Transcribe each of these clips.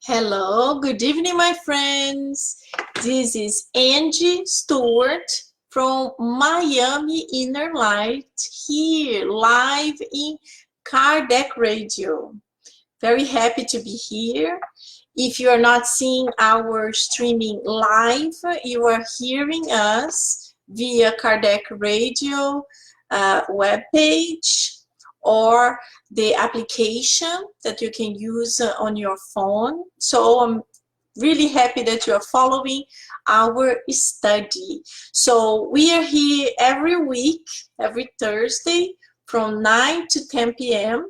Hello, good evening, my friends. This is Angie Stewart from Miami InnerLight here live in Kardec Radio. Very happy to be here. If you are not seeing our streaming live, you are hearing us via Kardec Radio webpage or the application that you can use on your phone. So I'm really happy that you are following our study. So we are here every week, every Thursday from 9 to 10 p.m.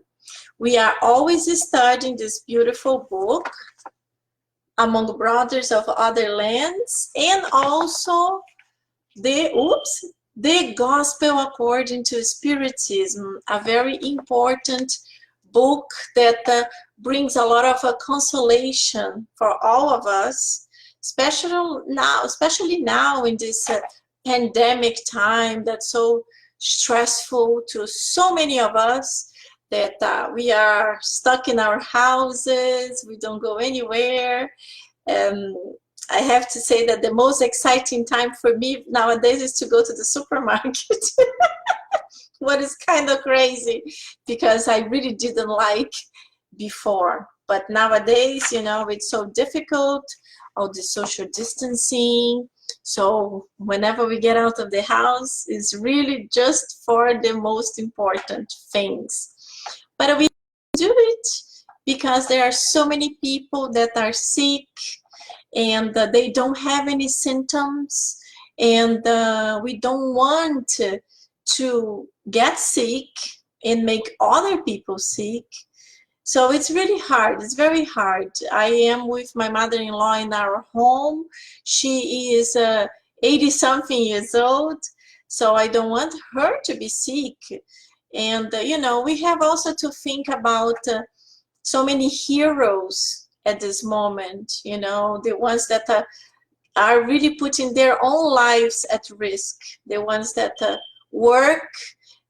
We are always studying this beautiful book, Among Brothers of Other Lands, and also the Gospel According to Spiritism, a very important book that brings a lot of consolation for all of us, especially now in this pandemic time that's so stressful to so many of us, that we are stuck in our houses, we don't go anywhere. I have to say that the most exciting time for me nowadays is to go to the supermarket. What is kind of crazy, because I really didn't like before. But nowadays, you know, it's so difficult, all the social distancing. So whenever we get out of the house, it's really just for the most important things. But we do it because there are so many people that are sick, and they don't have any symptoms, and we don't want to get sick and make other people sick. So it's really hard. It's very hard. I am with my mother-in-law in our home. She is 80-something years old, so I don't want her to be sick. And, you know, we have also to think about so many heroes at this moment, you know, the ones that are really putting their own lives at risk, the ones that work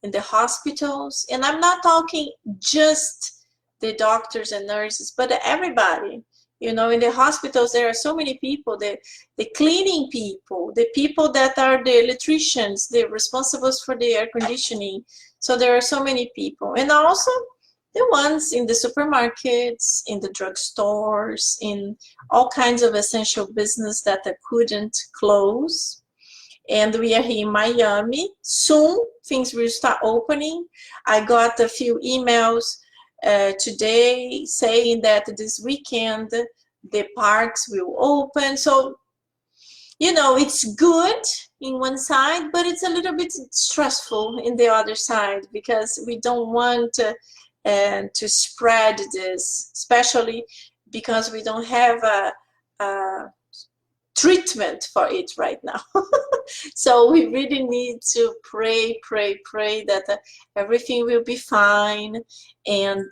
in the hospitals. And I'm not talking just the doctors and nurses, but everybody. You know, in the hospitals, there are so many people, the cleaning people, the people that are the electricians, the responsible for the air conditioning. So there are so many people. And also the ones in the supermarkets, in the drugstores, in all kinds of essential business that couldn't close. And we are here in Miami. Soon things will start opening. I got a few emails today saying that this weekend the parks will open. So, you know, it's good in one side, but it's a little bit stressful in the other side, because we don't want to spread this, especially because we don't have a treatment for it right now. So we really need to pray that everything will be fine. And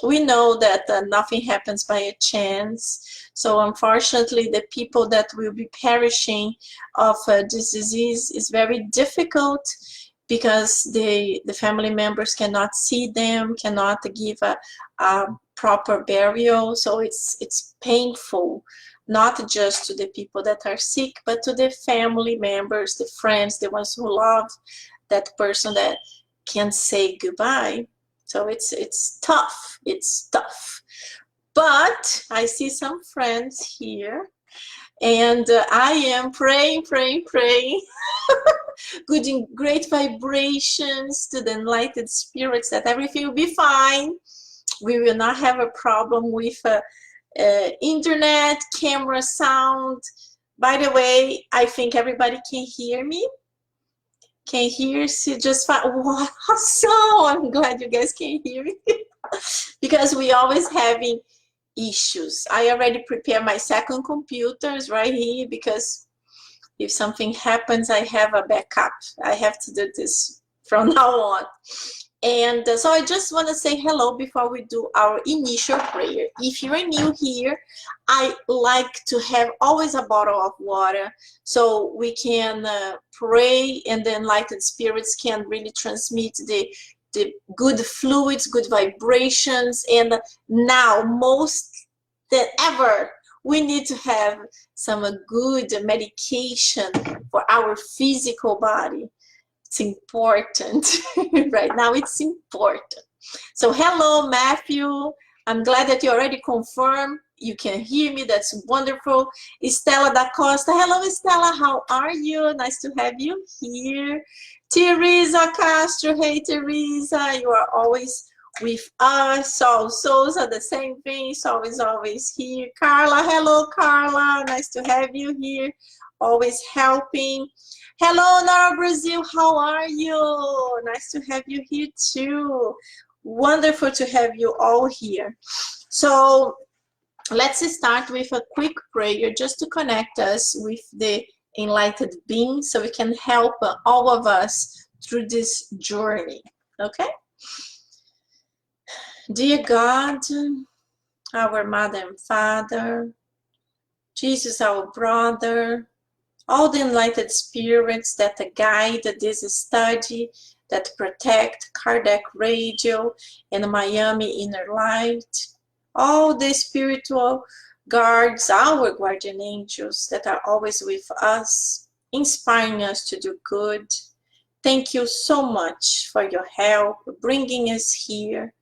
we know that nothing happens by a chance. So unfortunately, the people that will be perishing of this disease is very difficult, because the family members cannot see them, cannot give a proper burial. So it's painful, not just to the people that are sick, but to the family members, the friends, the ones who love that person that can't say goodbye. So it's tough. It's tough. But I see some friends here, and I am praying. Good and great vibrations to the enlightened spirits that everything will be fine. We will not have a problem with internet, camera, sound. By the way, I think everybody can hear me. Can hear, see just fine. Wow, so I'm glad you guys can hear me. Because we always having issues. I already prepared my second computers right here, because if something happens, I have a backup. I have to do this from now on. And so I just want to say hello before we do our initial prayer. If you're new here, I like to have always a bottle of water, so we can pray, and the enlightened spirits can really transmit the good fluids, good vibrations. And now most than ever, we need to have some good medication for our physical body. It's important. Right now, it's important. So hello, Matthew. I'm glad that you already confirmed. You can hear me. That's wonderful. Estela da Costa. Hello, Estela. How are you? Nice to have you here. Teresa Castro. Hey, Teresa. You are always with us. Sol Souza, the same thing. Sol is always here. Carla. Hello, Carla. Nice to have you here. Always helping. Hello, Nara Brazil. How are you? Nice to have you here too. Wonderful to have you all here. So let's start with a quick prayer just to connect us with the enlightened being so we can help all of us through this journey. Okay? Dear God, our Mother and Father, Jesus, our brother, all the enlightened spirits that guide this study, that protect Kardec Radio and Miami InnerLight, all the spiritual guards, our guardian angels that are always with us, inspiring us to do good. Thank you so much for your help, bringing us here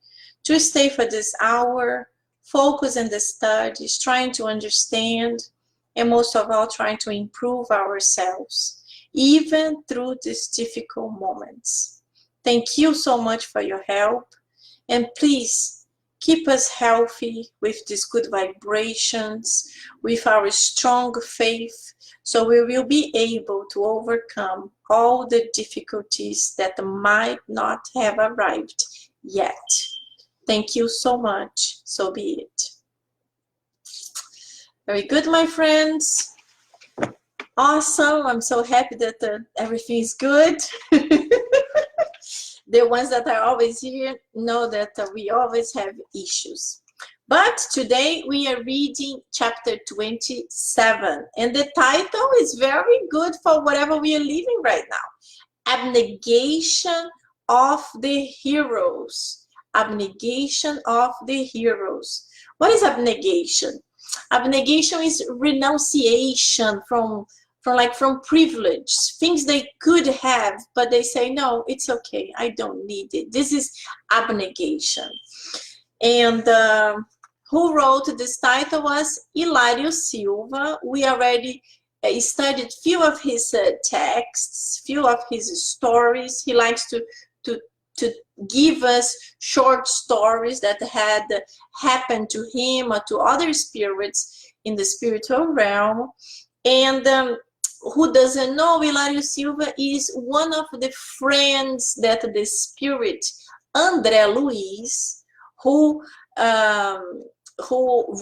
to stay for this hour, focus in the studies, trying to understand, and most of all, trying to improve ourselves, even through these difficult moments. Thank you so much for your help, and please keep us healthy with these good vibrations, with our strong faith, so we will be able to overcome all the difficulties that might not have arrived yet. Thank you so much. So be it. Very good, my friends. Awesome. I'm so happy that everything is good. The ones that are always here know that we always have issues. But today we are reading chapter 27. And the title is very good for whatever we are living right now. Abnegation of the heroes. Abnegation of the heroes. What is abnegation? Abnegation is renunciation from privilege, things they could have, but they say, no, it's okay, I don't need it. This is abnegation. And who wrote this title was Hilário Silva. We already studied few of his texts, few of his stories. He likes to give us short stories that had happened to him or to other spirits in the spiritual realm. And who doesn't know, Hilário Silva is one of the friends that the spirit André Luiz, who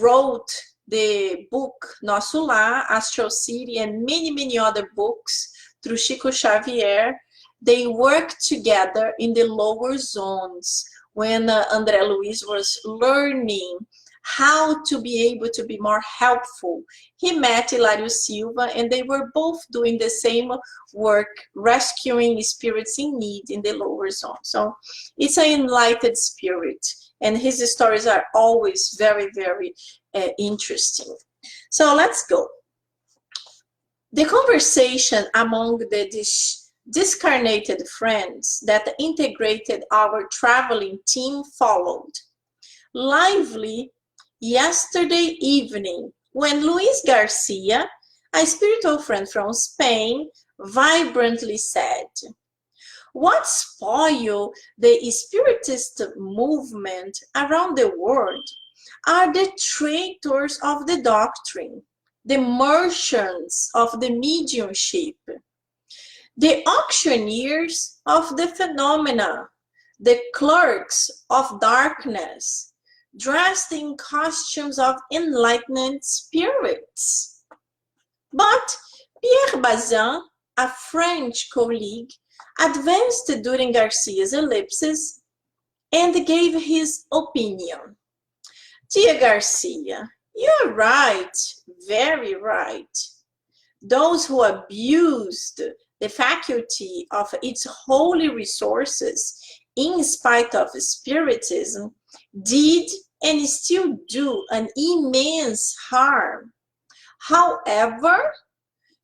wrote the book Nosso Lar, Astral City, and many other books through Chico Xavier. They worked together in the lower zones when André Luiz was learning how to be able to be more helpful. He met Hilário Silva, and they were both doing the same work, rescuing spirits in need in the lower zone. So it's an enlightened spirit, and his stories are always very interesting. So let's go. The conversation among the discarnated friends that integrated our traveling team followed. Lively yesterday evening, when Luis Garcia, a spiritual friend from Spain, vibrantly said, "What spoil the Spiritist movement around the world are the traitors of the doctrine, the merchants of the mediumship, the auctioneers of the phenomena, the clerks of darkness, dressed in costumes of enlightened spirits." But Pierre Bazin, a French colleague, advanced during Garcia's ellipsis and gave his opinion. "Dear Garcia, you're right, very right. Those who abused the faculty of its holy resources in spite of Spiritism did and still do an immense harm. However,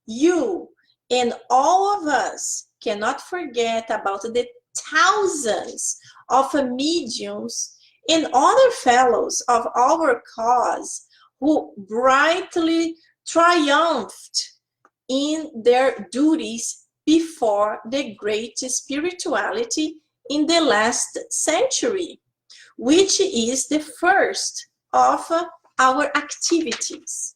you and all of us cannot forget about the thousands of mediums and other fellows of our cause who brightly triumphed in their duties before the great spirituality in the last century, which is the first of our activities.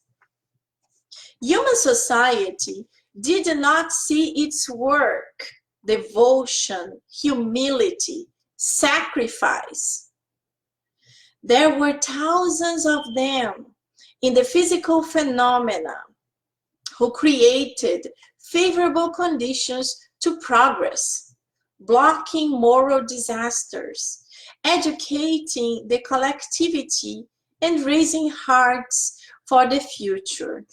Human society did not see its work, devotion, humility, sacrifice. There were thousands of them in the physical phenomena who created favorable conditions to progress, blocking moral disasters, educating the collectivity, and raising hearts for the future.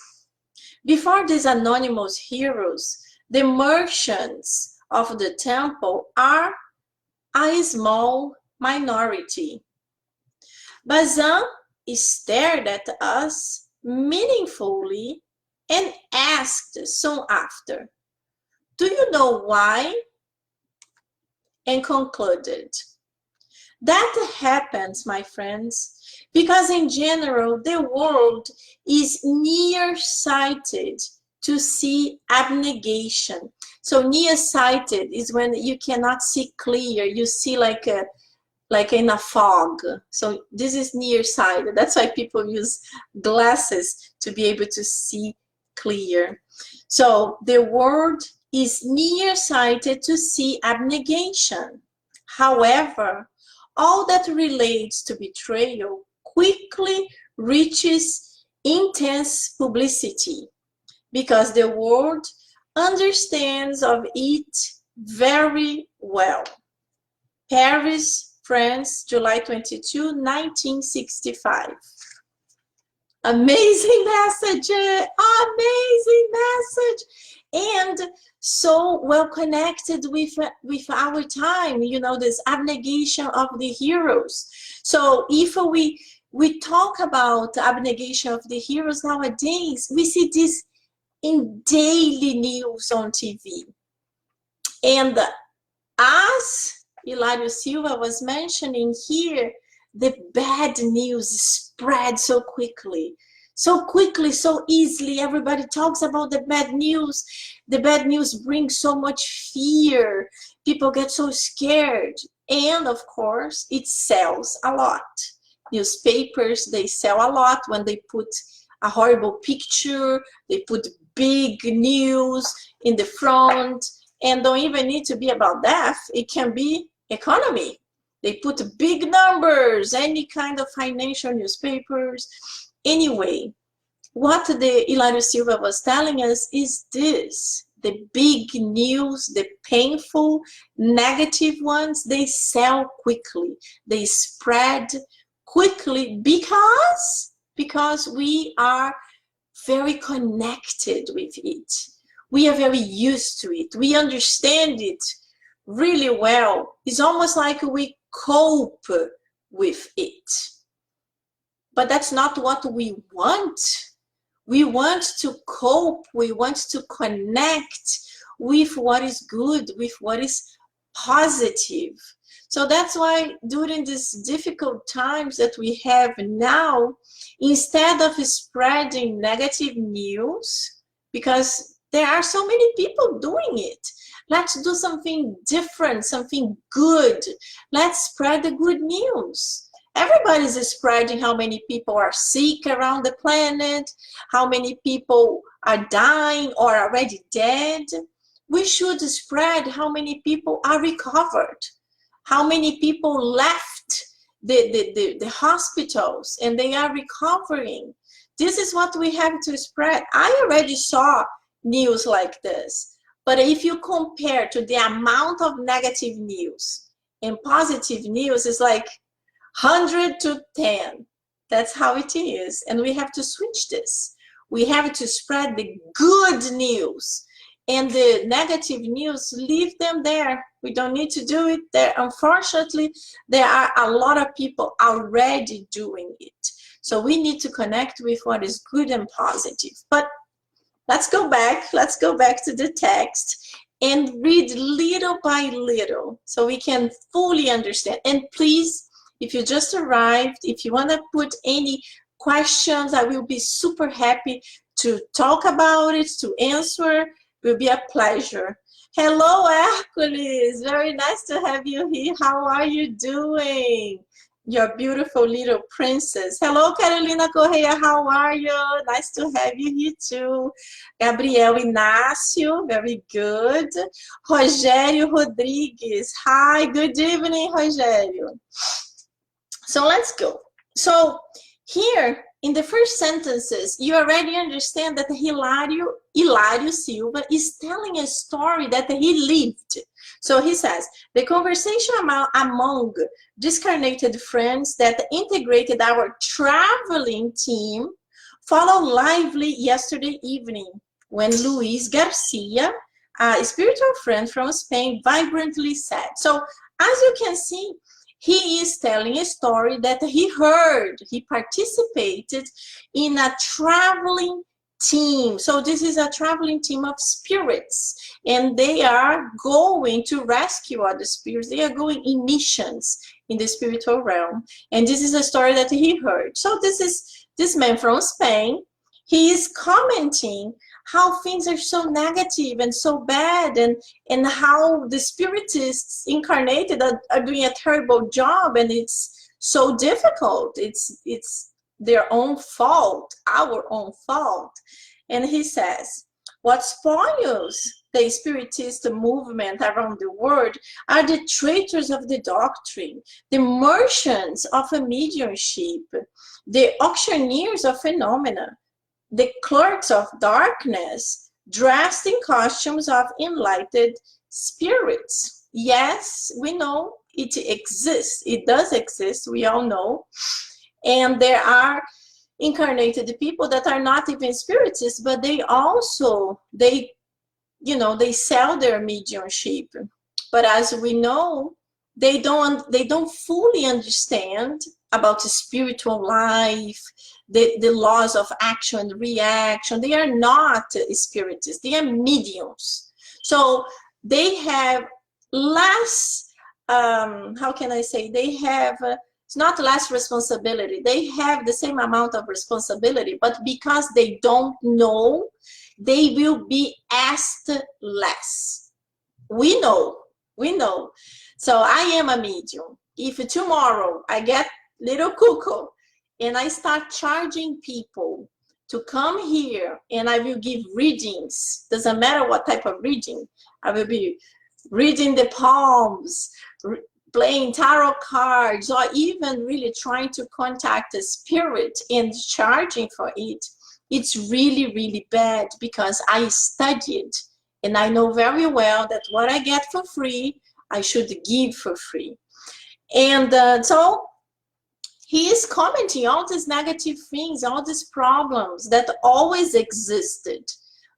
Before these anonymous heroes, the merchants of the temple are a small minority. Bazin stared at us meaningfully and asked soon after, "Do you know why?" and concluded, "That happens, my friends, because in general the world is nearsighted to see abnegation." So nearsighted is when you cannot see clear, you see like in a fog. So this is nearsighted. That's why people use glasses to be able to see clear. So the world is nearsighted to see abnegation. However, all that relates to betrayal quickly reaches intense publicity because the world understands of it very well. Paris, France, July 22, 1965. Amazing message, amazing message, and so well connected with our time, you know, this abnegation of the heroes. So if we talk about abnegation of the heroes nowadays, we see this in daily news on TV. And as Hilário Silva was mentioning here, the bad news spread so quickly, so easily. Everybody talks about the bad news. The bad news brings so much fear. People get so scared. And of course, it sells a lot. Newspapers, they sell a lot when they put a horrible picture, they put big news in the front, and don't even need to be about death. It can be economy. They put big numbers, any kind of financial newspapers. Anyway, what the Hilário Silva was telling us is this: the big news, the painful, negative ones, they sell quickly. They spread quickly because we are very connected with it. We are very used to it. We understand it really well. It's almost like we cope with it. But that's not what we want. We want to cope. We want to connect with what is good, with what is positive. So that's why during these difficult times that we have now, instead of spreading negative news, because there are so many people doing it, let's do something different, something good. Let's spread the good news. Everybody's spreading how many people are sick around the planet, how many people are dying or already dead. We should spread how many people are recovered, how many people left the hospitals and they are recovering. This is what we have to spread. I already saw news like this. But if you compare to the amount of negative news and positive news, it's like 100 to 10. That's how it is. And we have to switch this. We have to spread the good news And the negative news, leave them there. We don't need to do it there. Unfortunately, there are a lot of people already doing it. So we need to connect with what is good and positive. But let's go back to the text and read little by little so we can fully understand. And please, if you just arrived, if you want to put any questions, I will be super happy to talk about it, to answer. It will be a pleasure. Hello, Hercules. Very nice to have you here. How are you doing? Your beautiful little princess. Hello, Carolina Correa. How are you? Nice to have you here too. Gabriel Inácio. Very good. Rogério Rodrigues. Hi, good evening, Rogério. So let's go. So here in the first sentences, you already understand that Hilário Silva is telling a story that he lived. So he says, the conversation among discarnated friends that integrated our traveling team followed lively yesterday evening when Luis Garcia, a spiritual friend from Spain, vibrantly said. So as you can see, he is telling a story that he heard. He participated in a traveling team. So this is a traveling team of spirits, and they are going to rescue other spirits. They are going in missions in the spiritual realm. And this is a story that he heard. So this is this man from Spain. He is commenting how things are so negative and so bad, and how the spiritists incarnated are doing a terrible job, and it's so difficult. It's their own fault, our own fault. And he says, what spoils the spiritist movement around the world are the traitors of the doctrine, the merchants of a mediumship, the auctioneers of phenomena, the clerks of darkness, dressed in costumes of enlightened spirits. Yes, we know it exists. It does exist, we all know. And there are incarnated people that are not even spiritists, but they also, they sell their mediumship. But as we know, they don't fully understand about the spiritual life, the laws of action and reaction. They are not spiritists, they are mediums. So they have less, how can I say, they have, it's not less responsibility. They have the same amount of responsibility, but because they don't know, they will be asked less. We know. So I am a medium. If tomorrow I get little cuckoo and I start charging people to come here and I will give readings, doesn't matter what type of reading, I will be reading the palms, playing tarot cards, or even really trying to contact a spirit and charging for it, it's really, really bad, because I studied and I know very well that what I get for free, I should give for free. And so he is commenting all these negative things, all these problems that always existed.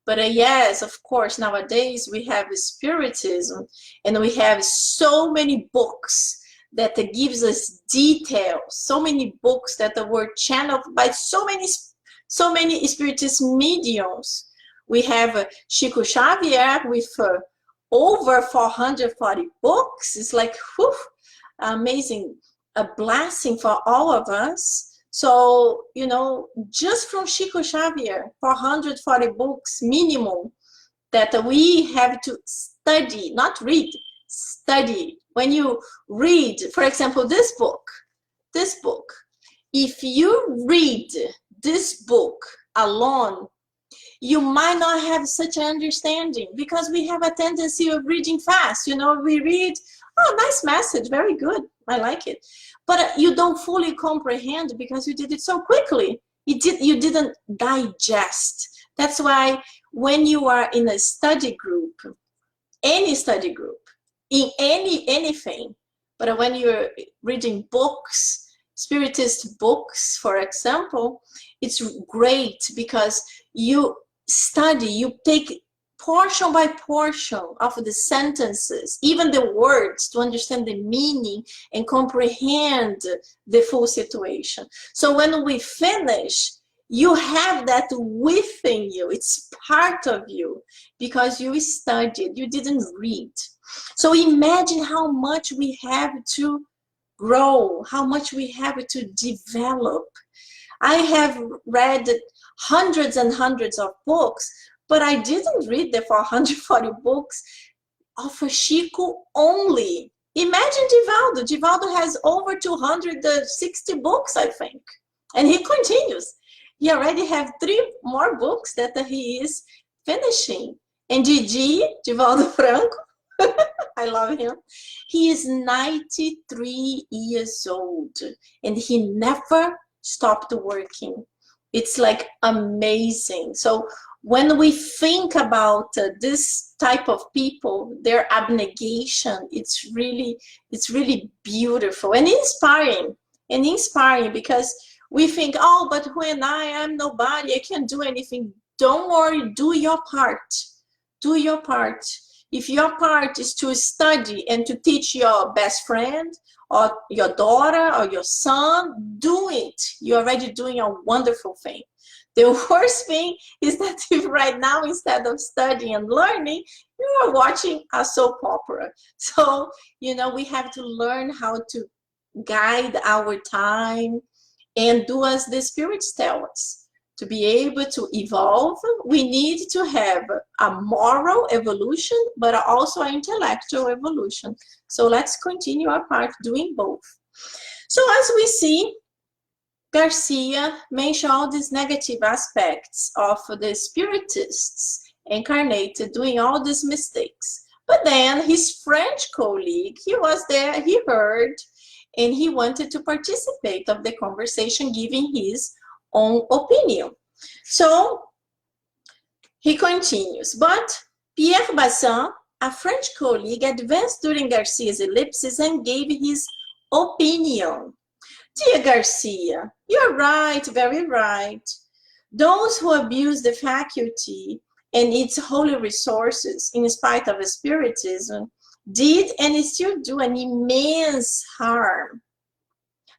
But yes, of course, nowadays we have Spiritism, and we have so many books that gives us details, so many books that were channeled by so many Spiritist mediums. We have Chico Xavier with over 440 books. It's like, whew, amazing, a blessing for all of us. So, just from Chico Xavier, 440 books minimum that we have to study, not read, study. When you read, for example, this book, if you read this book alone, you might not have such an understanding, because we have a tendency of reading fast. We read, oh, nice message, very good, I like it. But you don't fully comprehend because you did it so quickly. You didn't digest. That's why when you are in a study group, any study group, in anything, but when you're reading books, Spiritist books, for example, it's great because you study, you take portion by portion of the sentences, even the words, to understand the meaning and comprehend the full situation. So when we finish, you have that within you. It's part of you because you studied, you didn't read. So imagine how much we have to grow, how much we have to develop. I have read hundreds and hundreds of books, but I didn't read the 440 books of Chico only. Imagine Divaldo. Divaldo has over 260 books, I think. And he continues. He already have 3 more books that he is finishing. And Gigi, Divaldo Franco, I love him. He is 93 years old and he never stopped working. It's like amazing. So when we think about this type of people, their abnegation, it's really beautiful and inspiring because we think, oh, but when I am nobody, I can't do anything. Don't worry, do your part. Do your part. If your part is to study and to teach your best friend or your daughter or your son, do it. You're already doing a wonderful thing. The worst thing is that if right now, instead of studying and learning, you are watching a soap opera. So, you know, we have to learn how to guide our time and do as the spirits tell us. To be able to evolve, we need to have a moral evolution, but also an intellectual evolution. So let's continue our part doing both. So as we see, Garcia mentioned all these negative aspects of the spiritists incarnated doing all these mistakes. But then his French colleague, he was there, he heard, and he wanted to participate of the conversation, giving his own opinion. So he continues, but Pierre Bassin, a French colleague, advanced during Garcia's ellipsis and gave his opinion. Dear Garcia, you're right, very right. Those who abuse the faculty and its holy resources in spite of Spiritism did and still do an immense harm.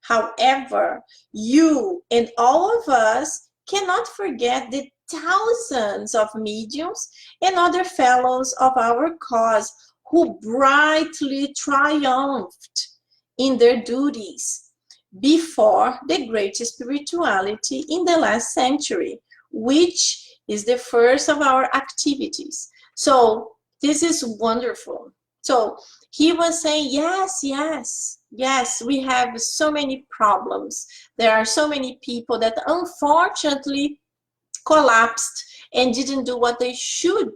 However, you and all of us cannot forget the thousands of mediums and other fellows of our cause who brightly triumphed in their duties before the great spirituality in the last century, which is the first of our activities. So this is wonderful. So he was saying, yes, we have so many problems. There are so many people that unfortunately collapsed and didn't do what they should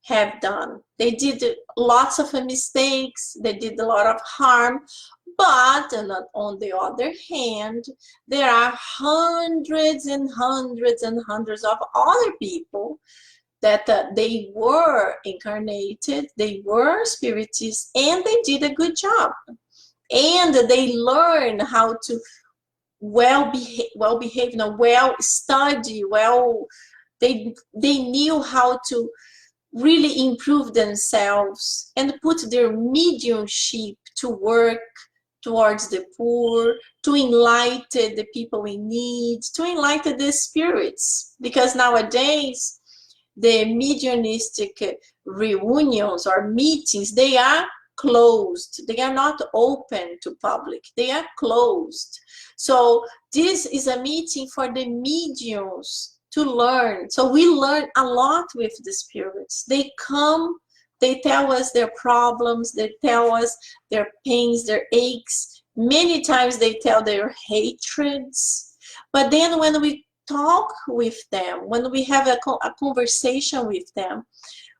have done. They did lots of mistakes. They did a lot of harm. But on the other hand, there are hundreds and hundreds and hundreds of other people that they were incarnated, they were spiritists, and they did a good job. And they learned how to well behave, well study, they knew how to really improve themselves and put their mediumship to work towards the poor, to enlighten the people in need, to enlighten the spirits. Because nowadays, the mediumistic reunions or meetings, they are closed. They are not open to public. They are closed. So this is a meeting for the mediums to learn. So we learn a lot with the spirits. They come, they tell us their problems, they tell us their pains, their aches. Many times they tell their hatreds. But then when we talk with them, when we have a conversation with them,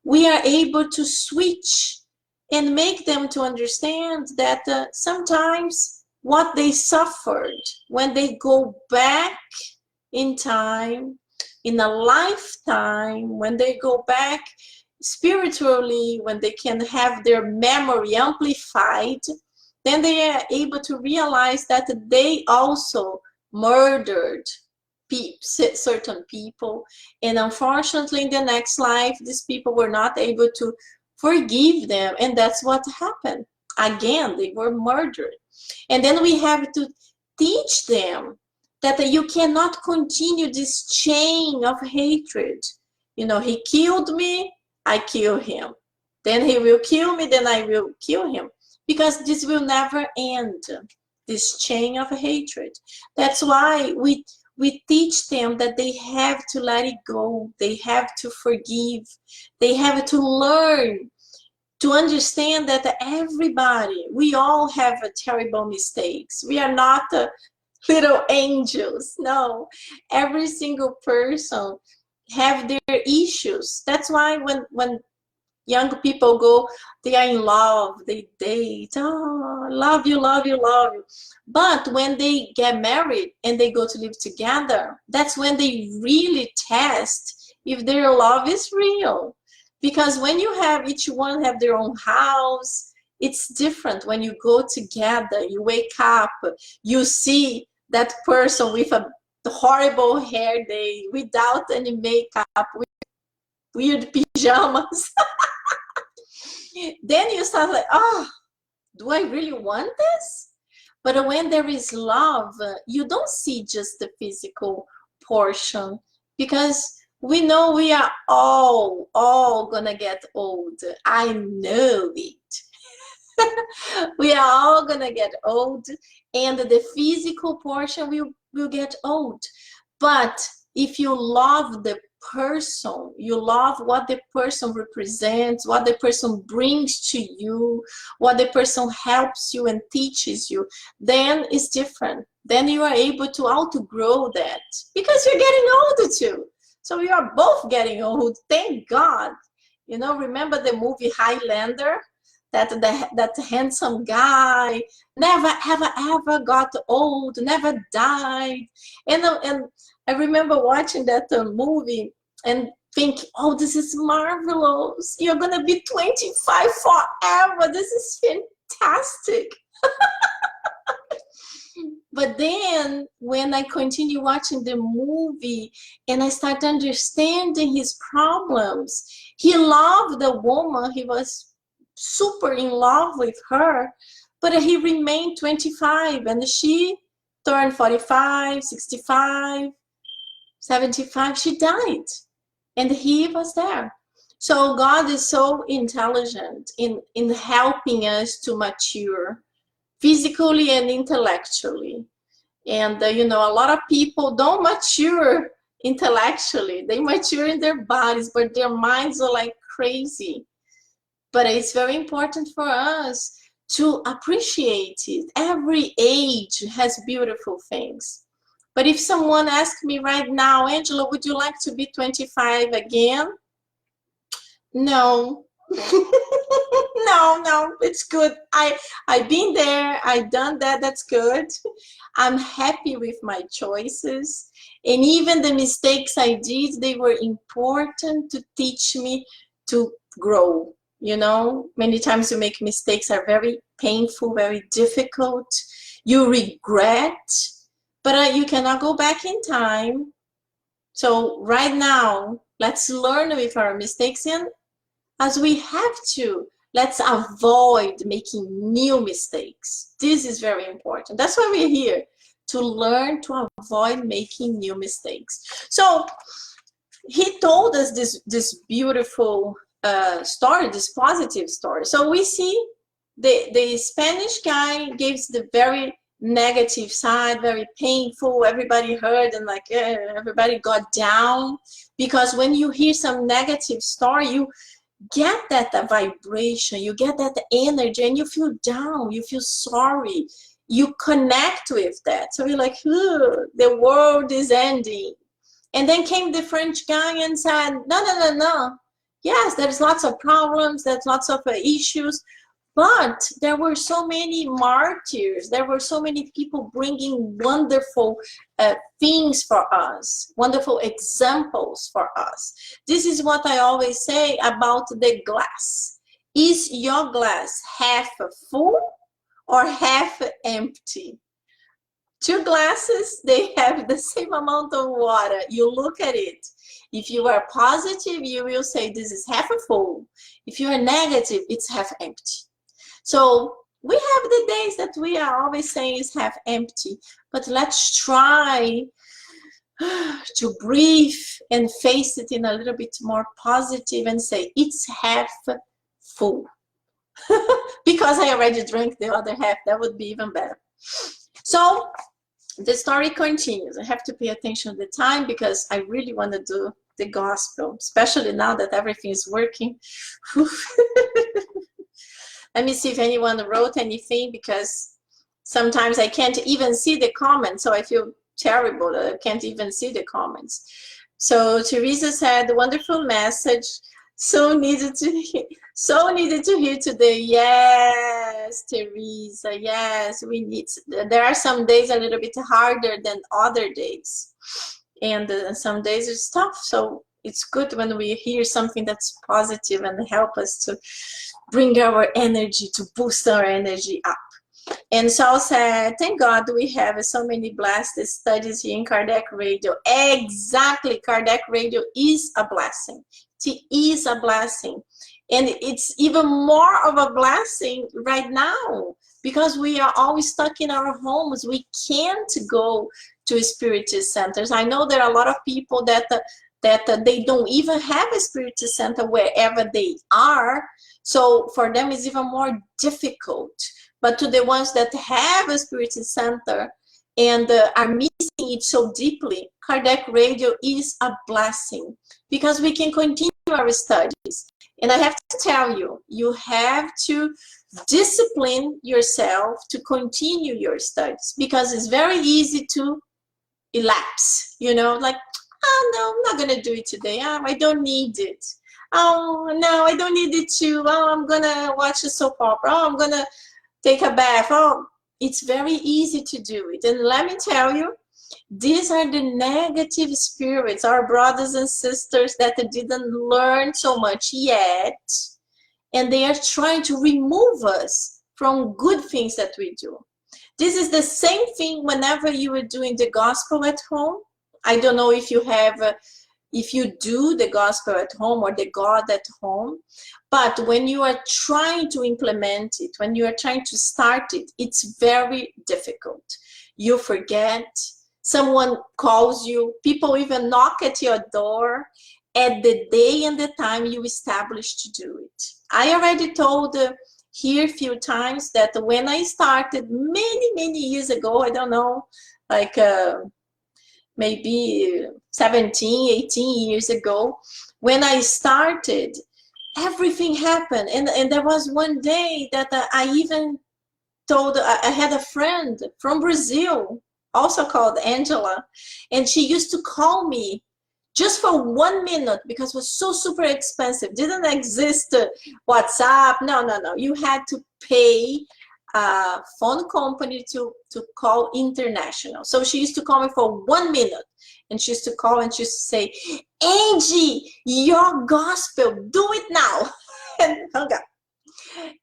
we are able to switch and make them to understand that sometimes what they suffered, when they go back in time, in a lifetime, when they go back spiritually, when they can have their memory amplified, then they are able to realize that they also murdered certain people, and unfortunately in the next life these people were not able to forgive them, and that's what happened. Again, they were murdered. And then we have to teach them that you cannot continue this chain of hatred. You know, he killed me, I kill him. Then he will kill me, then I will kill him. Because this will never end, this chain of hatred. That's why we teach them that they have to let it go. They have to forgive. They have to learn to understand that everybody, we all have terrible mistakes. We are not little angels. No, every single person have their issues. That's why when young people go, they are in love, they date, oh, love you, love you, love you. But when they get married and they go to live together, that's when they really test if their love is real. Because when you have, each one have their own house, it's different. When you go together, you wake up, you see that person with a horrible hair day, without any makeup, with weird pajamas. Then you start like, oh, do I really want this? But when there is love, you don't see just the physical portion, because we know we are all gonna get old. I know it. We are all gonna get old, and the physical portion will get old. But if you love the person, you love what the person represents, what the person brings to you, what the person helps you and teaches you, then it's different. Then you are able to outgrow that, because you're getting older too. So we are both getting old, thank God. You know, remember the movie Highlander? That handsome guy never ever got old, never died. And I remember watching that movie and think, oh, this is marvelous. You're gonna be 25 forever. This is fantastic. But then when I continue watching the movie and I start understanding his problems, he loved the woman, he was super in love with her, but he remained 25 and she turned 45, 65, 75, she died. And he was there. So God is so intelligent in helping us to mature physically and intellectually. And you know, a lot of people don't mature intellectually. They mature in their bodies, but their minds are like crazy. But it's very important for us to appreciate it. Every age has beautiful things. But if someone asks me right now, Angela, would you like to be 25 again? No. No, it's good. I've been there, I've done that, that's good. I'm happy with my choices. And even the mistakes I did, they were important to teach me to grow. You know, many times you make mistakes are very painful, very difficult. You regret, but you cannot go back in time. So right now, let's learn with our mistakes, and as we have to, let's avoid making new mistakes. This is very important. That's why we're here, to learn to avoid making new mistakes. So he told us this beautiful story, this positive story. So we see the Spanish guy gives the very negative side, very painful. Everybody heard and like everybody got down, because when you hear some negative story, you get that vibration, you get that energy, and you feel down, you feel sorry, you connect with that. So you're like, the world is ending. And then came the French guy and said, no. Yes, there's lots of problems, there's lots of issues, but there were so many martyrs, there were so many people bringing wonderful things for us, wonderful examples for us. This is what I always say about the glass. Is your glass half full or half empty? Two glasses, they have the same amount of water. You look at it. If you are positive, you will say this is half full. If you are negative, it's half empty. So we have the days that we are always saying is half empty, but let's try to breathe and face it in a little bit more positive and say it's half full. Because I already drank the other half, that would be even better. So the story continues. I have to pay attention to the time because I really want to do the gospel, especially now that everything is working. Let me see if anyone wrote anything, because sometimes I can't even see the comments, so I feel terrible that I can't even see the comments. So Teresa said, wonderful message. So needed to hear today. Yes, Teresa, yes, we need. There are some days a little bit harder than other days, and some days it's tough. So it's good when we hear something that's positive and help us to bring our energy, to boost our energy up. And Saul said, thank God we have so many blessed studies here in Kardec Radio. Exactly, Kardec Radio is a blessing. It is a blessing. And it's even more of a blessing right now, because we are always stuck in our homes. We can't go to spiritist centers. I know there are a lot of people that they don't even have a spiritist center wherever they are. So for them, it's even more difficult. But to the ones that have a spiritist center and are missing it so deeply, Kardec Radio is a blessing, because we can continue our studies. And I have to tell you, you have to discipline yourself to continue your studies, because it's very easy to elapse, you know, like, oh no, I'm not gonna do it today. I don't need it. Oh no, I don't need it too. Oh, I'm gonna watch a soap opera. Oh, I'm gonna take a bath. Oh, it's very easy to do it. And let me tell you, these are the negative spirits, our brothers and sisters that didn't learn so much yet, and they are trying to remove us from good things that we do. This is the same thing whenever you are doing the gospel at home. I don't know if you have, if you do the gospel at home or the God at home, but when you are trying to implement it, when you are trying to start it, it's very difficult. You forget, someone calls you, people even knock at your door at the day and the time you established to do it. I already told here a few times that when I started many years ago, I don't know, like maybe 17, 18 years ago, when I started, everything happened. And there was one day that I even told, I had a friend from Brazil, also called Angela, and she used to call me just for 1 minute because it was so super expensive. Didn't exist WhatsApp. No. You had to pay a phone company to call international. So she used to call me for 1 minute, and she used to call and she used to say, Angie, your gospel, do it now. And hung up.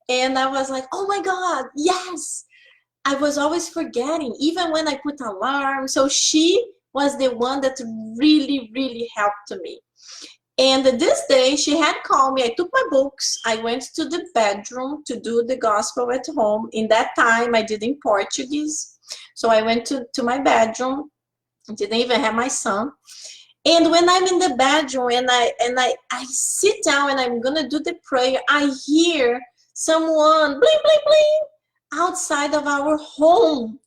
And I was like, oh my God, yes. I was always forgetting, even when I put alarm. So she was the one that really helped me. And this day she had called me. I took my books. I went to the bedroom to do the gospel at home. In that time, I did in Portuguese. So I went to my bedroom. I didn't even have my son. And when I'm in the bedroom and I sit down and I'm gonna do the prayer, I hear someone bling bling bling outside of our home.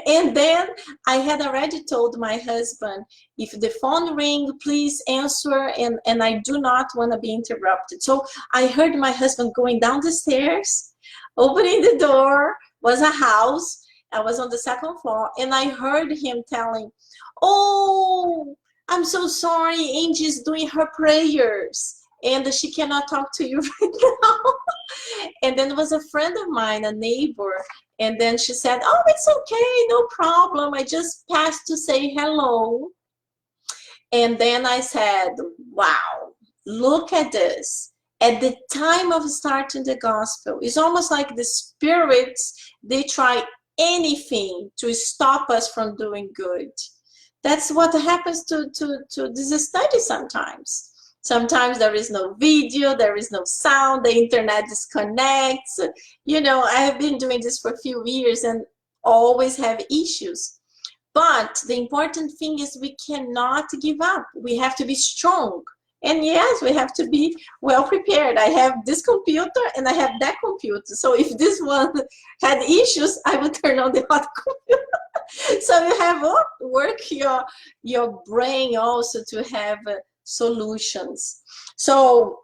And then I had already told my husband, if the phone ring, please answer, and I do not want to be interrupted. So I heard my husband going down the stairs, opening the door, was a house. I was on the second floor, and I heard him telling, oh, I'm so sorry, Angie's doing her prayers, and she cannot talk to you right now. And then it was a friend of mine, a neighbor, and then she said, oh, it's okay, no problem. I just passed to say hello. And then I said, wow, look at this. At the time of starting the gospel, it's almost like the spirits, they try anything to stop us from doing good. That's what happens to this study sometimes. Sometimes there is no video, there is no sound, the internet disconnects. You know, I have been doing this for a few years and always have issues. But the important thing is we cannot give up. We have to be strong. And yes, we have to be well prepared. I have this computer and I have that computer. So if this one had issues, I would turn on the other computer. So you have to work your brain also to have solutions. So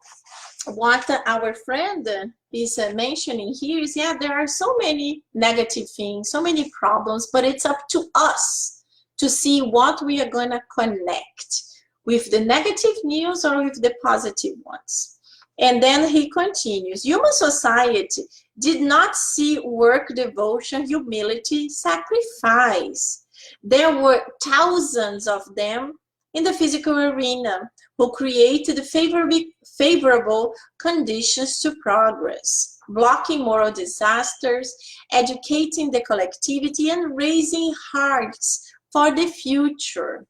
what our friend is mentioning here is, yeah, there are so many negative things, so many problems, but it's up to us to see what we are going to connect with the negative news or with the positive ones. And then he continues, human society did not see work, devotion, humility, sacrifice. There were thousands of them in the physical arena who created favorable conditions to progress, blocking moral disasters, educating the collectivity, and raising hearts for the future.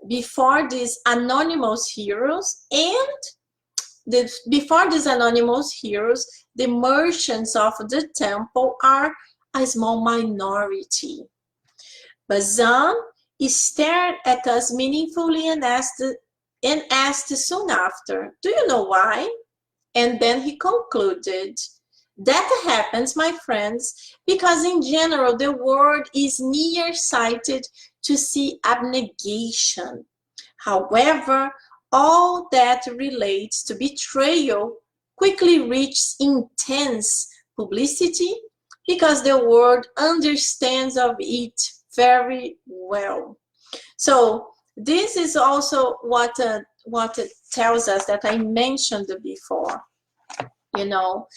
Before these anonymous heroes the merchants of the temple are a small minority. Bazan stared at us meaningfully and asked soon after, do you know why? And then he concluded, that happens, my friends, because in general the world is nearsighted to see abnegation. However, all that relates to betrayal quickly reaches intense publicity because the world understands of it very well. So this is also what it tells us that I mentioned before. You know,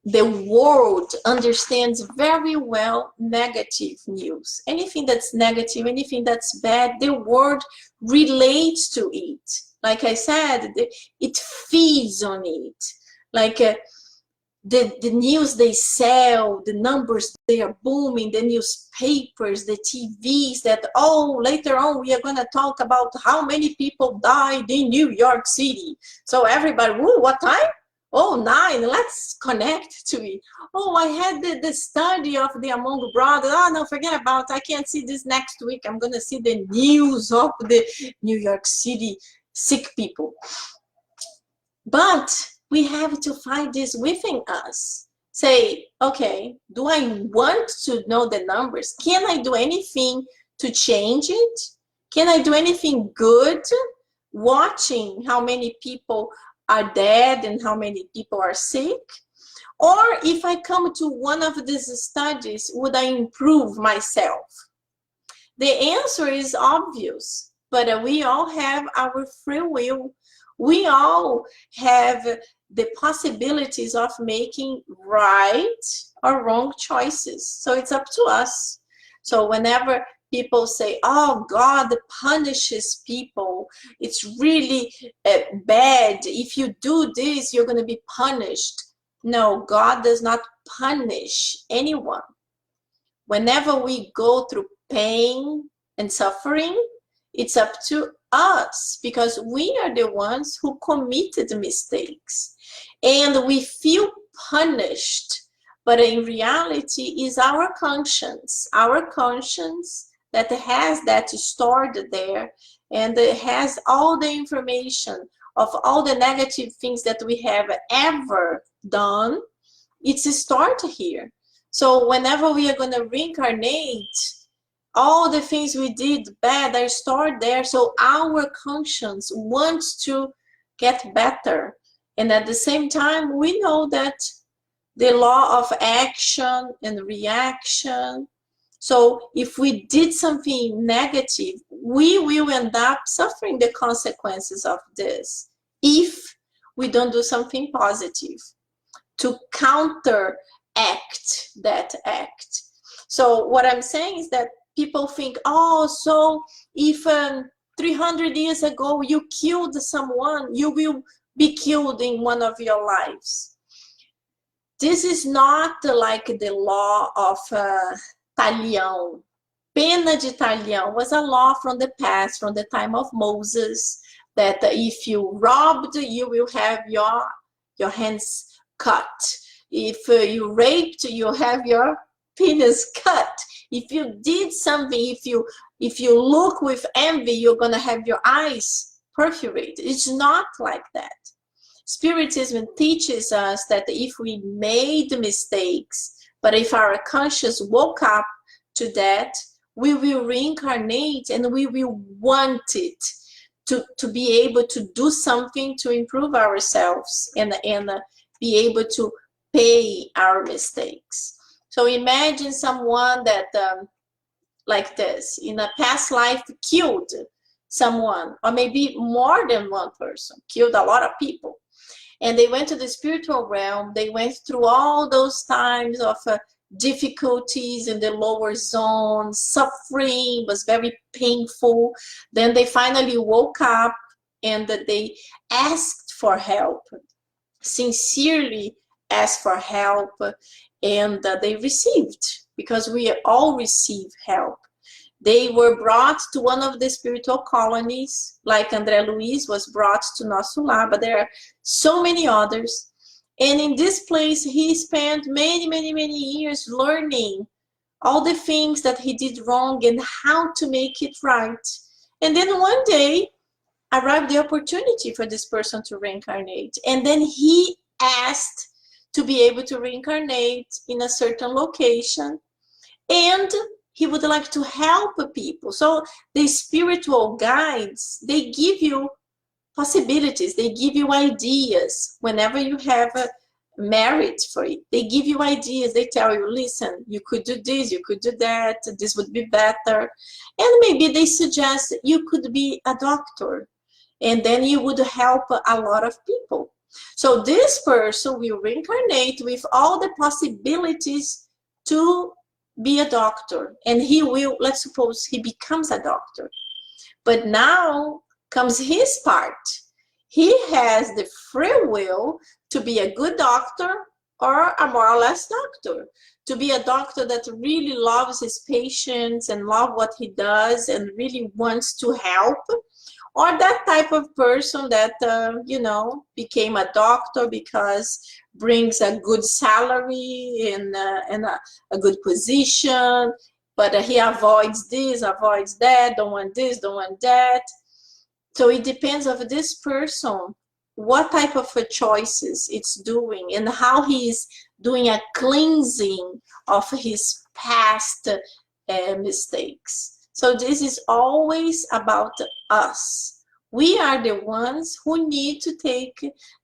the world understands very well negative news. Anything that's negative, anything that's bad, the world relates to it. Like I said, it feeds on it. Like the news they sell, the numbers they are booming, the newspapers, the TVs that, oh, later on we are going to talk about how many people died in New York City. So everybody, whoa, what time? Oh, 9, let's connect to it. Oh, I had the study of the Among Brothers. Oh, no, forget about it. I can't see this next week. I'm going to see the news of the New York City sick people. But we have to find this within us. Say, okay, do I want to know the numbers? Can I do anything to change it? Can I do anything good? Watching how many people are dead and how many people are sick? Or if I come to one of these studies, would I improve myself? The answer is obvious, but we all have our free will. We all have the possibilities of making right or wrong choices. So it's up to us. So whenever people say, oh, God punishes people, it's really bad. If you do this, you're going to be punished. No, God does not punish anyone. Whenever we go through pain and suffering, it's up to us because we are the ones who committed mistakes. And we feel punished, but in reality is our conscience that has that stored there, and it has all the information of all the negative things that we have ever done. It's stored here. So whenever we are going to reincarnate, all the things we did bad are stored there. So our conscience wants to get better. And at the same time, we know that the law of action and reaction. So if we did something negative, we will end up suffering the consequences of this if we don't do something positive to counteract that act. So what I'm saying is that people think, oh, so if 300 years ago you killed someone, you will be killed in one of your lives. This is not like the law of talhão. Pena de talhão was a law from the past, from the time of Moses, that if you robbed, you will have your hands cut. If you raped, you have your penis cut. If you did something, if you look with envy, you're going to have your eyes perforated. It's not like that. Spiritism teaches us that if we made mistakes, but if our conscience woke up to that, we will reincarnate and we will want it to be able to do something to improve ourselves and be able to pay our mistakes. So imagine someone that, like this, in a past life killed someone, or maybe more than one person, killed a lot of people. And they went to the spiritual realm. They went through all those times of difficulties in the lower zone, suffering was very painful. Then they finally woke up and they asked for help, sincerely asked for help, and they received, because we all receive help. They were brought to one of the spiritual colonies, like André Luiz was brought to Nosso Lar, but there are so many others. And in this place, he spent many, many, many years learning all the things that he did wrong and how to make it right. And then one day arrived the opportunity for this person to reincarnate. And then he asked to be able to reincarnate in a certain location. And he would like to help people. So the spiritual guides, they give you possibilities, they give you ideas whenever you have a merit for it. They give you ideas, they tell you, listen, you could do this, you could do that, this would be better. And maybe they suggest you could be a doctor, and then you would help a lot of people. So this person will reincarnate with all the possibilities to be a doctor, and he will, let's suppose he becomes a doctor. But now comes his part. He has the free will to be a good doctor or a more or less doctor, to be a doctor that really loves his patients and love what he does and really wants to help, or that type of person that, you know, became a doctor because brings a good salary and a good position, but he avoids this, avoids that, don't want this, don't want that. So it depends on this person, what type of choices it's doing and how he is doing a cleansing of his past mistakes. So this is always about us. We are the ones who need to take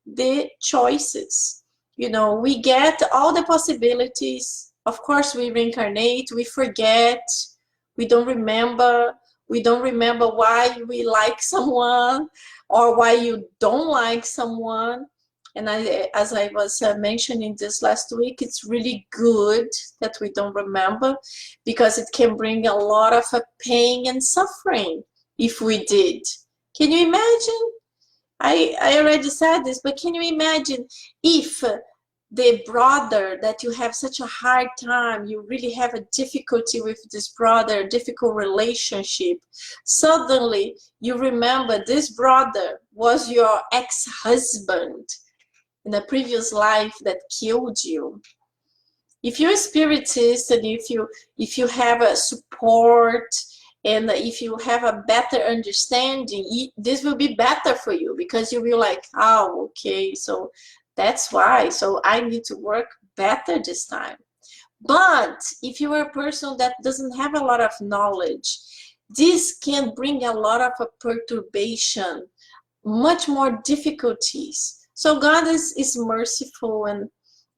the choices. You know, we get all the possibilities. Of course, we reincarnate, we forget, we don't remember. We don't remember why we like someone or why you don't like someone. And as I was mentioning this last week, it's really good that we don't remember, because it can bring a lot of pain and suffering if we did. Can you imagine? I already said this, but can you imagine if the brother that you have such a hard time, you really have a difficulty with this brother, difficult relationship, suddenly you remember this brother was your ex-husband in a previous life that killed you. If you're a spiritist and if you have a support and if you have a better understanding, this will be better for you, because you will like, oh, okay, so that's why. So I need to work better this time. But if you are a person that doesn't have a lot of knowledge, this can bring a lot of perturbation, much more difficulties. So God is merciful, and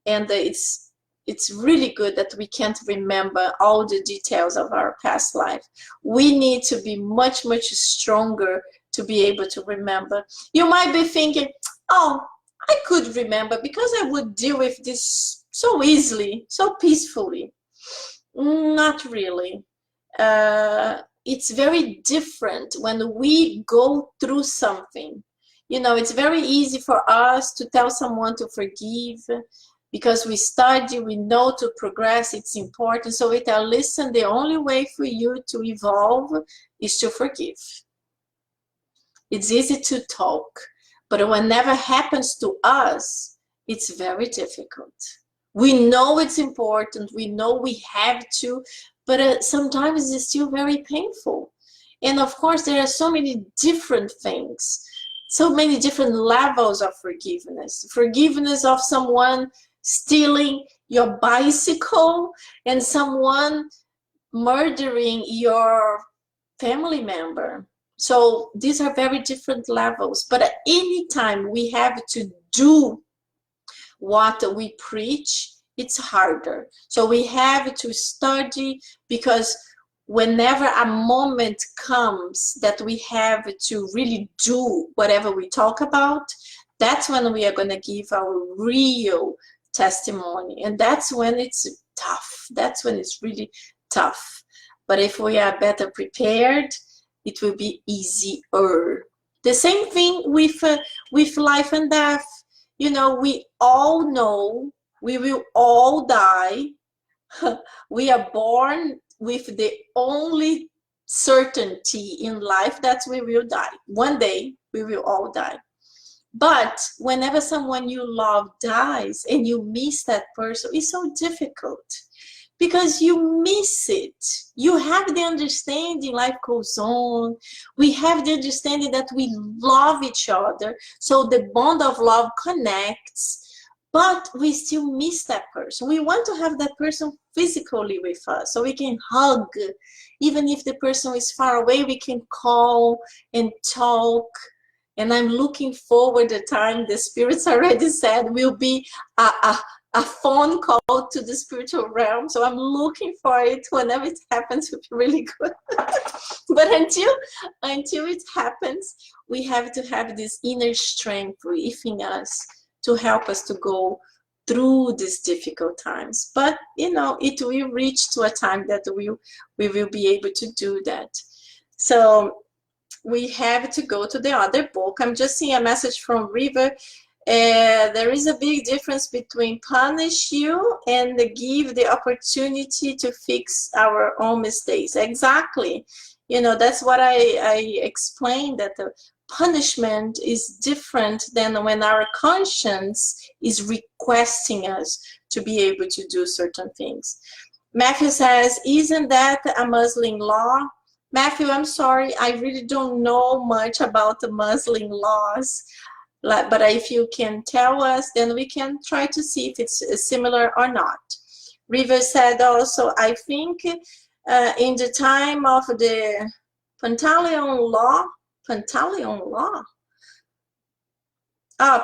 it's really good that we can't remember all the details of our past life. We need to be much, much stronger to be able to remember. You might be thinking, oh, I could remember because I would deal with this so easily, so peacefully. Not really. It's very different when we go through something. You know, it's very easy for us to tell someone to forgive, because we study, we know to progress, it's important. So we tell, listen, the only way for you to evolve is to forgive. It's easy to talk, but whenever happens to us, it's very difficult. We know it's important, we know we have to, but sometimes it's still very painful. And of course, there are so many different things, so many different levels of forgiveness. Forgiveness of someone stealing your bicycle and someone murdering your family member. So these are very different levels. But at any time we have to do what we preach, it's harder. So we have to study, because whenever a moment comes that we have to really do whatever we talk about, that's when we are going to give our real testimony. And that's when it's tough. That's when it's really tough. But if we are better prepared, it will be easier. The same thing with life and death. You know, we all know we will all die. We are born with the only certainty in life that we will die. One day we will all die. But whenever someone you love dies and you miss that person, it's so difficult, because you miss it. You have the understanding life goes on. We have the understanding that we love each other. So the bond of love connects, but we still miss that person. We want to have that person physically with us so we can hug. Even if the person is far away, we can call and talk. And I'm looking forward to the time, the spirits already said, will be a phone call to the spiritual realm. So I'm looking for it. Whenever it happens, it will be really good. But until it happens, we have to have this inner strength within us to help us to go through these difficult times. But you know, it will reach to a time that we will be able to do that. So we have to go to the other book. I'm just seeing a message from River. There is a big difference between punish you and give the opportunity to fix our own mistakes. Exactly. You know, that's what I explained, that the punishment is different than when our conscience is requesting us to be able to do certain things. Matthew says, isn't that a Muslim law? Matthew, I'm sorry, I really don't know much about the Muslim laws. But if you can tell us, then we can try to see if it's similar or not. River said also, I think in the time of the Pantaleon law,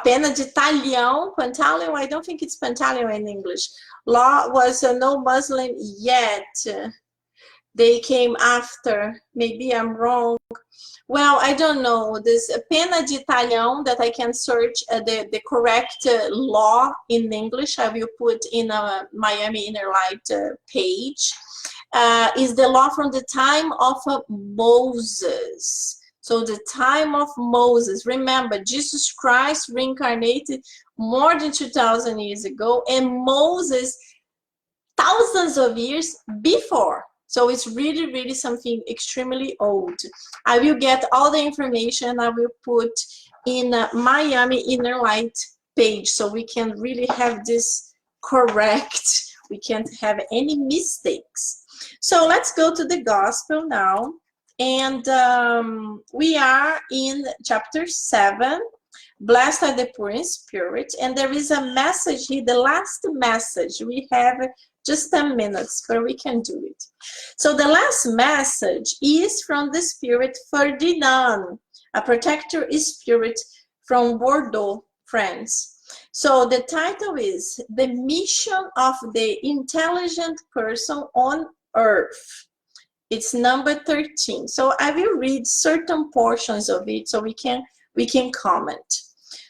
pena de talhão, Pantaleon, I don't think it's Pantaleon in English. Law was no Muslim yet. They came after. Maybe I'm wrong. Well, I don't know. This pena de talhão that I can search the correct law in English, I will put in a Miami InnerLight page, is the law from the time of Moses. So the time of Moses. Remember, Jesus Christ reincarnated more than 2,000 years ago, and Moses thousands of years before. So it's really, really something extremely old. I will get all the information. I will put in Miami InnerLight page so we can really have this correct. We can't have any mistakes. So let's go to the gospel now. And we are in chapter 7. Blessed are the poor in spirit. And there is a message here, the last message. We have just 10 minutes, but we can do it. So the last message is from the spirit Ferdinand, a protector spirit from Bordeaux, France. So the title is The Mission of the Intelligent Person on Earth. It's number 13. So I will read certain portions of it so we can comment.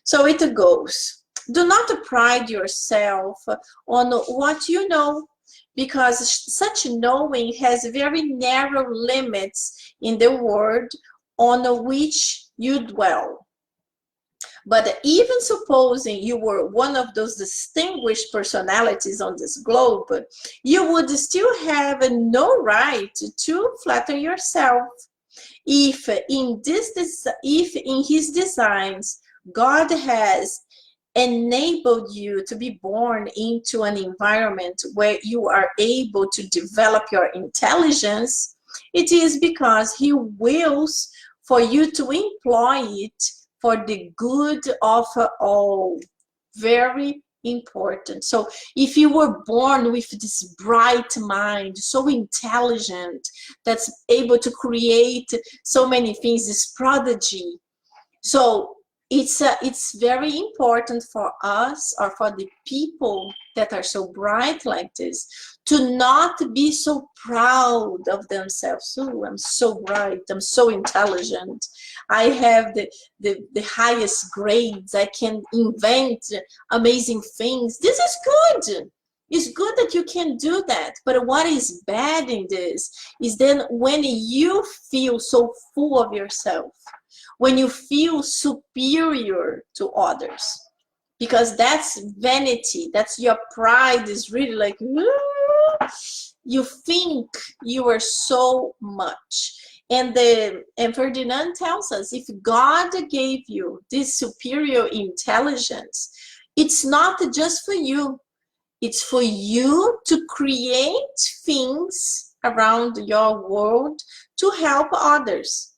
So it goes. Do not pride yourself on what you know, because such knowing has very narrow limits in the world on which you dwell. But even supposing you were one of those distinguished personalities on this globe, you would still have no right to flatter yourself. If if in his designs, God has enabled you to be born into an environment where you are able to develop your intelligence, it is because he wills for you to employ it for the good of all. Very important. So if you were born with this bright mind, so intelligent, that's able to create so many things, this prodigy, so it's very important for us, or for the people that are so bright like this, to not be so proud of themselves. Oh, I'm so bright, I'm so intelligent, I have the highest grades, I can invent amazing things. This is good. It's good that you can do that. But what is bad in this is then when you feel so full of yourself, when you feel superior to others, because that's vanity, that's your pride is really like, you think you are so much. And Ferdinand tells us, if God gave you this superior intelligence, it's not just for you, it's for you to create things around your world to help others.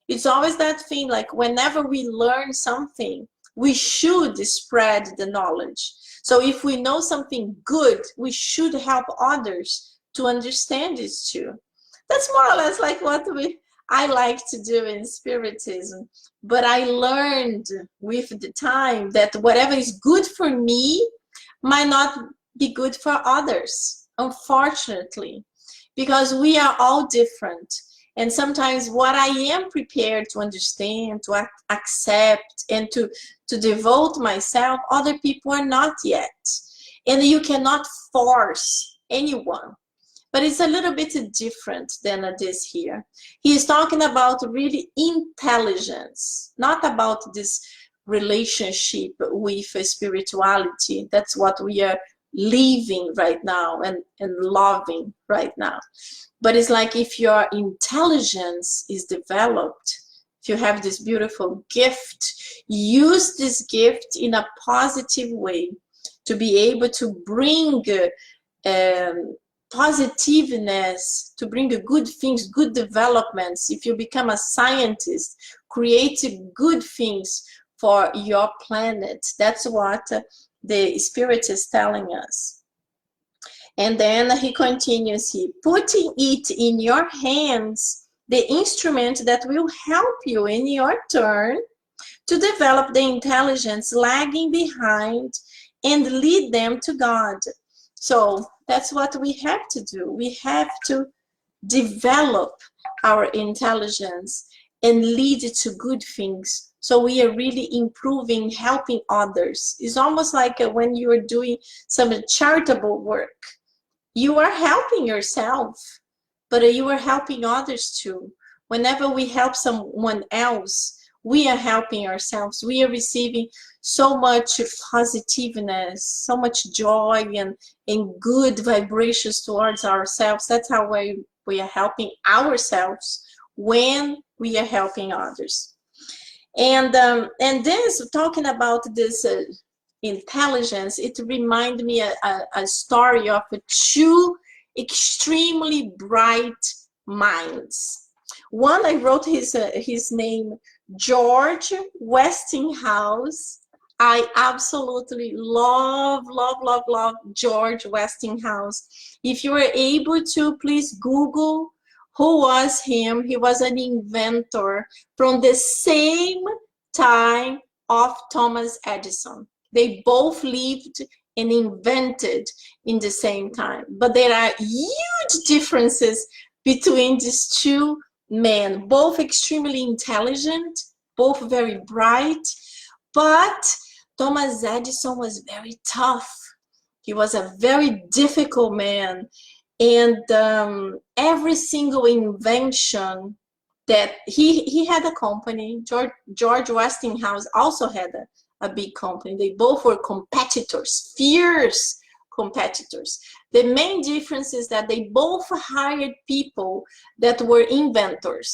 It's always that thing, like whenever we learn something, we should spread the knowledge. So if we know something good, we should help others to understand it too. That's more or less like what I like to do in Spiritism. But I learned with the time that whatever is good for me might not be good for others, unfortunately, because we are all different. And sometimes what I am prepared to understand, to accept, and to devote myself, other people are not yet. And you cannot force anyone. But it's a little bit different than this here. He is talking about really intelligence, not about this relationship with spirituality. That's what we are living right now and loving right now. But it's like if your intelligence is developed, if you have this beautiful gift, use this gift in a positive way to be able to bring positiveness, to bring good things, good developments. If you become a scientist, create good things for your planet. That's what the Spirit is telling us. And then he continues, putting it in your hands, the instrument that will help you in your turn to develop the intelligence lagging behind and lead them to God. So that's what we have to do. We have to develop our intelligence and lead it to good things. So we are really improving, helping others. It's almost like when you are doing some charitable work. You are helping yourself, but you are helping others too. Whenever we help someone else, we are helping ourselves. We are receiving so much positiveness, so much joy and good vibrations towards ourselves. That's how we are helping ourselves when we are helping others. And this, talking about this intelligence, it reminded me a story of two extremely bright minds. One, I wrote his name, George Westinghouse. I absolutely love George Westinghouse. If you are able to, please Google who was him. He was an inventor from the same time of Thomas Edison. They both lived and invented in the same time. But there are huge differences between these two men, both extremely intelligent, both very bright, but Thomas Edison was very tough. He was a very difficult man, and every single invention that he had a company. George Westinghouse also had a big company. They both were competitors, fierce competitors. The main difference is that they both hired people that were inventors.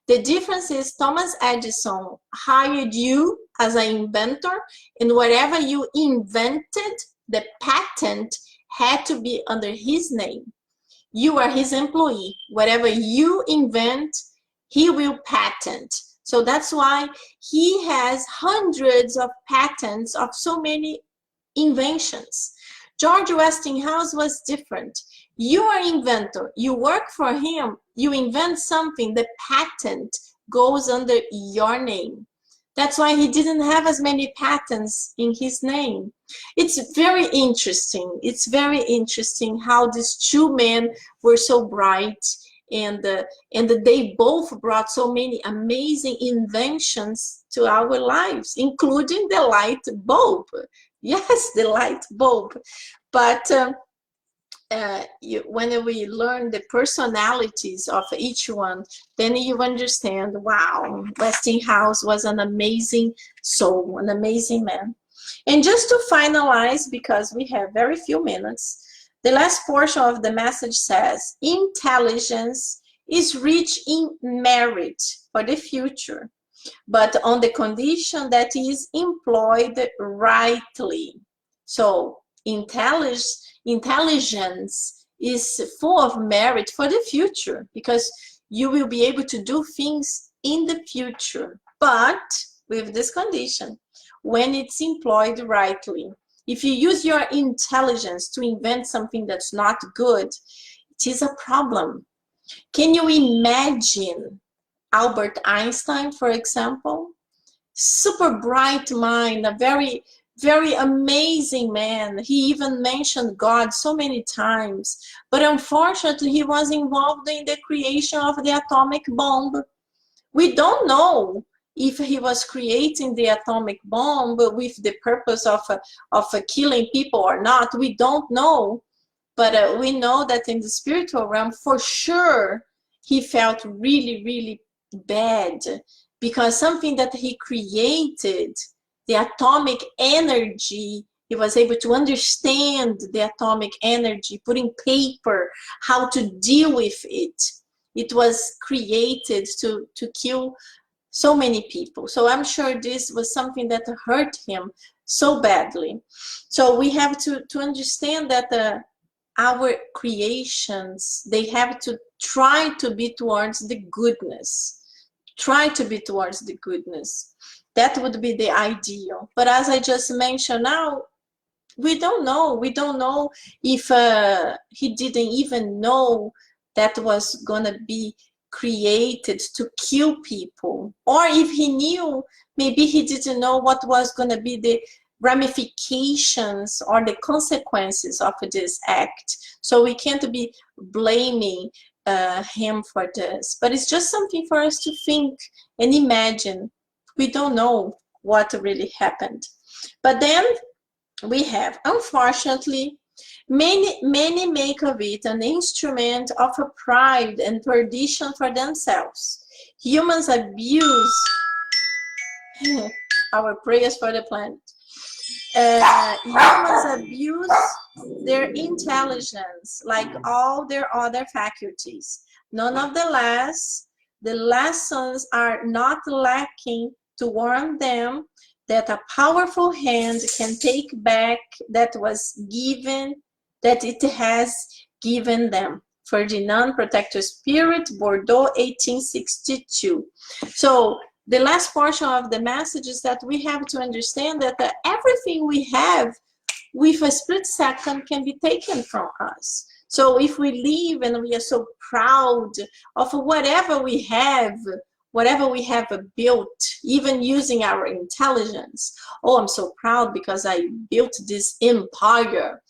The difference is Thomas Edison hired you as an inventor, and whatever you invented, the patent had to be under his name. You are his employee. Whatever you invent, he will patent. So that's why he has hundreds of patents of so many inventions. George Westinghouse was different. You are an inventor. You work for him. You invent something. The patent goes under your name. That's why he didn't have as many patents in his name. It's very interesting. It's very interesting how these two men were so bright, and they both brought so many amazing inventions to our lives, including the light bulb. Yes, the light bulb. But when we learn the personalities of each one, then you understand, wow, Westinghouse was an amazing soul, an amazing man. And just to finalize, because we have very few minutes, the last portion of the message says, intelligence is rich in merit for the future, but on the condition that it is employed rightly. So intelligence is full of merit for the future, because you will be able to do things in the future, but with this condition, when it's employed rightly. If you use your intelligence to invent something that's not good, it is a problem. Can you imagine Albert Einstein, for example? Super bright mind, a very, very amazing man. He even mentioned God so many times, but unfortunately he was involved in the creation of the atomic bomb. We don't know if he was creating the atomic bomb with the purpose of killing people or not. We don't know, but we know that in the spiritual realm, for sure, he felt really, really bad, because something that he created, the atomic energy, he was able to understand the atomic energy, put in paper how to deal with it. It was created to kill so many people. So I'm sure this was something that hurt him so badly. So we have to understand that our creations, they have to try to be towards the goodness. Try to be towards the goodness. That would be the ideal. But as I just mentioned now, we don't know. We don't know if he didn't even know that was gonna be created to kill people. Or if he knew, maybe he didn't know what was gonna be the ramifications or the consequences of this act. So we can't be blaming him for this. But it's just something for us to think and imagine. We don't know what really happened. But then we have, unfortunately, many make of it an instrument of a pride and perdition for themselves. Humans abuse our prayers for the planet. Humans abuse their intelligence like all their other faculties. Nonetheless, the lessons are not lacking to warn them that a powerful hand can take back that was given, that it has given them. Ferdinand, Protector Spirit, Bordeaux, 1862. So the last portion of the message is that we have to understand that everything we have with a split second can be taken from us. So if we live and we are so proud of whatever we have built, even using our intelligence. Oh, I'm so proud because I built this empire.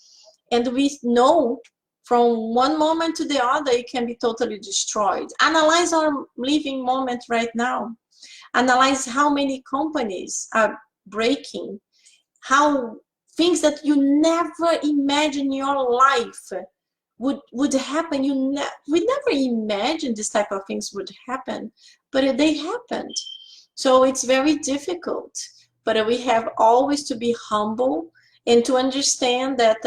And we know from one moment to the other, it can be totally destroyed. Analyze our living moment right now. Analyze how many companies are breaking, how things that you never imagined in your life would happen. We never imagined this type of things would happen, but they happened. So it's very difficult, but we have always to be humble and to understand that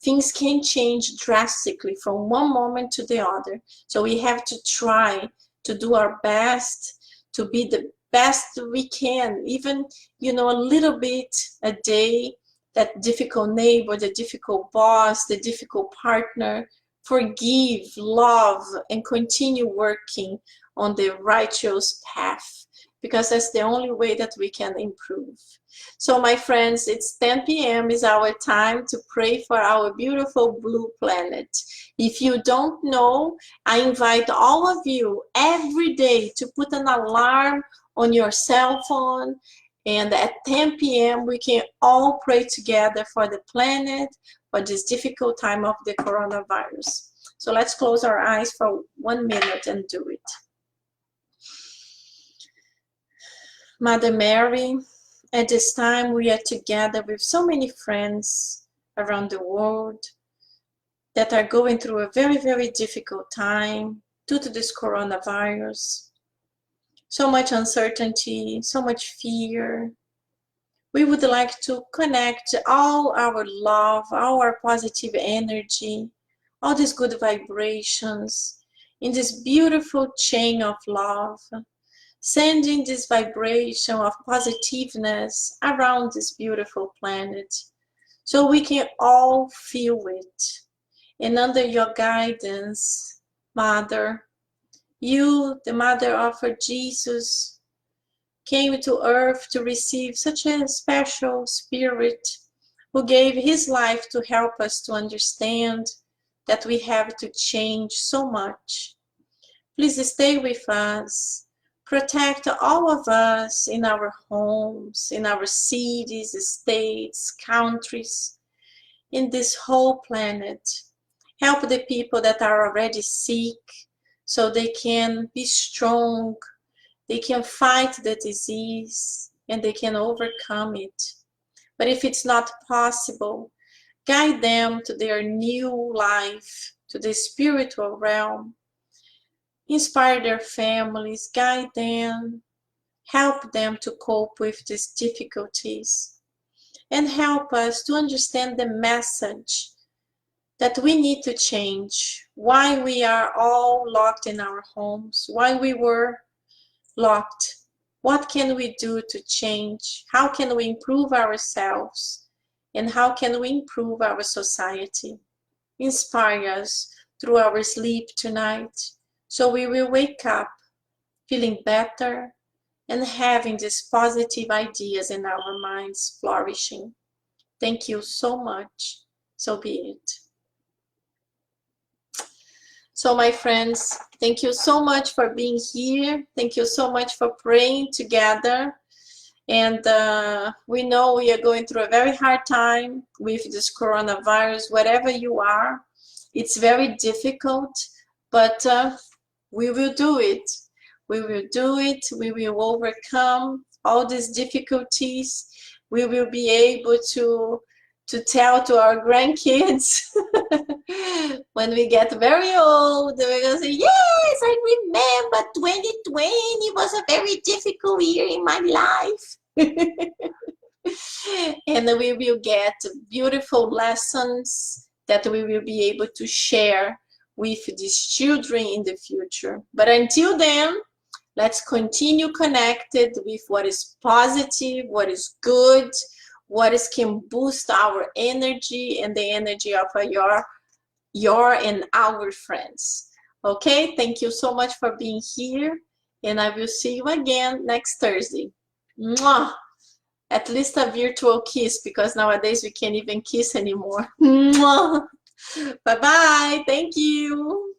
things can change drastically from one moment to the other. So we have to try to do our best to be the best we can, even, you know, a little bit a day. That difficult neighbor, the difficult boss, the difficult partner, forgive, love, and continue working on the righteous path, because that's the only way that we can improve. So my friends, it's 10 p.m. is our time to pray for our beautiful blue planet. If you don't know, I invite all of you every day to put an alarm on your cell phone, and at 10 p.m. we can all pray together for the planet, for this difficult time of the coronavirus. So let's close our eyes for 1 minute and do it. Mother Mary, at this time we are together with so many friends around the world that are going through a very, very difficult time due to this coronavirus. So much uncertainty, so much fear. We would like to connect all our love, our positive energy, all these good vibrations in this beautiful chain of love, sending this vibration of positiveness around this beautiful planet so we can all feel it. And under your guidance, Mother, you, the Mother of Jesus, came to earth to receive such a special spirit who gave his life to help us to understand that we have to change so much. Please stay with us. Protect all of us in our homes, in our cities, states, countries, in this whole planet. Help the people that are already sick so they can be strong, they can fight the disease, and they can overcome it. But if it's not possible, guide them to their new life, to the spiritual realm. Inspire their families, guide them, help them to cope with these difficulties, and help us to understand the message that we need to change, why we are all locked in our homes, why we were locked. What can we do to change? How can we improve ourselves? And how can we improve our society? Inspire us through our sleep tonight, so we will wake up feeling better and having these positive ideas in our minds flourishing. Thank you so much. So be it. So my friends, thank you so much for being here. Thank you so much for praying together. And we know we are going through a very hard time with this coronavirus. Wherever you are, it's very difficult, but we will do it. We will do it. We will overcome all these difficulties. We will be able to tell to our grandkids when we get very old, we're going to say, yes, I remember 2020 was a very difficult year in my life. And we will get beautiful lessons that we will be able to share with these children in the future. But until then, let's continue connected with what is positive, what is good, what is can boost our energy and the energy of your and our friends. Okay, thank you so much for being here, and I will see you again next Thursday. Mwah! At least a virtual kiss, because nowadays we can't even kiss anymore. Mwah! Bye-bye. Thank you.